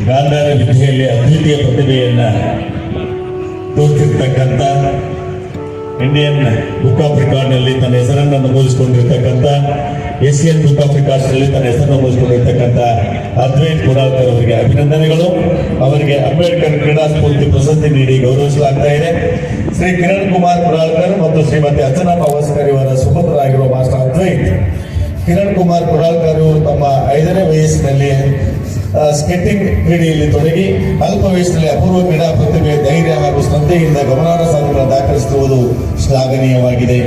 ಗಾಂಧಾರ ವಿದ್ಯೆಯಲ್ಲಿ ಅದ್ವಿತೀಯ ಪ್ರತಿಭೆಯನ್ನ ತೋರಿಸಿರ್ತಕ್ಕಂಥ Indian book of ರೆಕಾರ್ಡ್ನಲ್ಲಿ ತನ್ನ ಹೆಸರನ್ನು ನಮೂದಿಸಿಕೊಂಡಿರ್ತಕ್ಕಂಥ ಏಷಿಯನ್ ಬುಕ್ ಆಫ್ ರೆಕಾರ್ಡ್ಸ್ನಲ್ಲಿ ತನ್ನ ಹೆಸರನ್ನು ನಮೂದಿಸಿಕೊಂಡಿರ್ತಕ್ಕಂಥ ಅದ್ವೈತ್ ಕುರಾಲ್ಕರ್ ಅವರಿಗೆ ಅಭಿನಂದನೆಗಳು. ಅವರಿಗೆ ಅಂಬೇಡ್ಕರ್ ಕ್ರೀಡಾ ಸ್ಫೂರ್ತಿ ಪ್ರಶಸ್ತಿ ನೀಡಿ ಗೌರವಿಸಲಾಗ್ತಾ ಇದೆ. ಶ್ರೀ ಕಿರಣ್ ಕುಮಾರ್ ಕುರಾಲ್ಕರ್ ಮತ್ತು ಶ್ರೀಮತಿ ಅರ್ಚನಾ ಪಾವಸ್ಕರ್ ಇವರ ಸುಪುತ್ರರಾಗಿರುವ ಮಾಸ್ಟರ್ ಅದ್ವೈತ್ ಕಿರಣ್ ಕುಮಾರ್ ಕುರಾಲ್ಕರ್ ತಮ್ಮ 5ನೇ ವಯಸ್ಸಿನಲ್ಲಿ ಸ್ಕೇಟಿಂಗ್ ಕ್ರೀಡೆಯಲ್ಲಿ ತೊಡಗಿ ಅಲ್ಪ ವಯಸ್ಸಿನಲ್ಲಿ ಅಪೂರ್ವ ಕ್ರೀಡಾ ಪ್ರತಿಭೆ, ಧೈರ್ಯ ಹಾಗೂ ಶ್ರದ್ಧೆಯಿಂದ ಗಮನಾರ್ಹ ಸಾಧನೆಗಳನ್ನು ದಾಖಲಿಸುವುದು ಶ್ಲಾಘನೀಯವಾಗಿದೆ.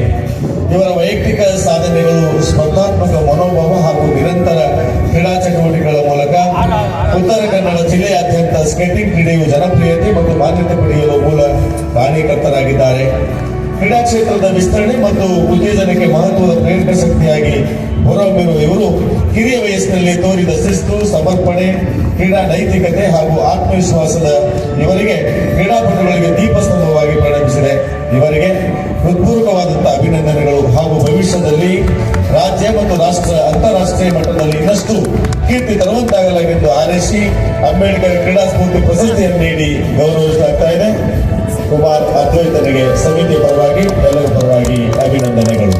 ಇವರ ವೈಯಕ್ತಿಕ ಸಾಧನೆಗಳು ಸ್ಪರ್ಧಾತ್ಮಕ ಮನೋಭಾವ ಹಾಗೂ ನಿರಂತರ ಕ್ರೀಡಾ ಚಟುವಟಿಕೆಗಳ ಮೂಲಕ ಉತ್ತರ ಕನ್ನಡ ಜಿಲ್ಲೆಯಾದ್ಯಂತ ಸ್ಕೇಟಿಂಗ್ ಕ್ರೀಡೆಯು ಜನಪ್ರಿಯತೆ ಮತ್ತು ಮಾನ್ಯತೆ ಪಡೆಯಲು ಮೂಲ ಕಾರಣೀಕರ್ತರಾಗಿದ್ದಾರೆ. ಕ್ರೀಡಾ ಕ್ಷೇತ್ರದ ವಿಸ್ತರಣೆ ಮತ್ತು ಉತ್ತೇಜನಕ್ಕೆ ಮಹತ್ವದ ಪ್ರೇರಕ ಶಕ್ತಿಯಾಗಿ ಹೊರಹೊಮ್ಮಿರುವ ಇವರು ಹಿರಿಯ ವಯಸ್ಸಿನಲ್ಲಿ ತೋರಿದ ಶಿಸ್ತು, ಸಮರ್ಪಣೆ, ಕ್ರೀಡಾ ನೈತಿಕತೆ ಹಾಗೂ ಆತ್ಮವಿಶ್ವಾಸದ ಇವರಿಗೆ ಕ್ರೀಡಾಪಟುಗಳಿಗೆ ದೀಪಸ್ತಂಭವಾಗಿ ಪರಿಣಮಿಸಿದೆ. ಇವರಿಗೆ ಹೃತ್ಪೂರ್ವಕವಾದಂತಹ ಅಭಿನಂದನೆಗಳು ಹಾಗೂ ಭವಿಷ್ಯದಲ್ಲಿ ರಾಜ್ಯ ಮತ್ತು ಅಂತಾರಾಷ್ಟ್ರೀಯ ಮಟ್ಟದಲ್ಲಿ ಇನ್ನಷ್ಟು ಕೀರ್ತಿ ತರುವಂತಾಗಲಾಗಿದ್ದು ಹಾರೈಸಿ ಅಂಬೇಡ್ಕರ್ ಕ್ರೀಡಾ ಸ್ಫೂರ್ತಿ ಪ್ರಶಸ್ತಿಯನ್ನು ನೀಡಿ ಗೌರವಿಸಲಾಗ್ತಾ ಇದೆ. ಕುಮಾರ್ ಅದ್ವೈತನಿಗೆ ಸಮಿತಿ ಪರವಾಗಿ ಎಲ್ಲರ ಪರವಾಗಿ ಅಭಿನಂದನೆಗಳು.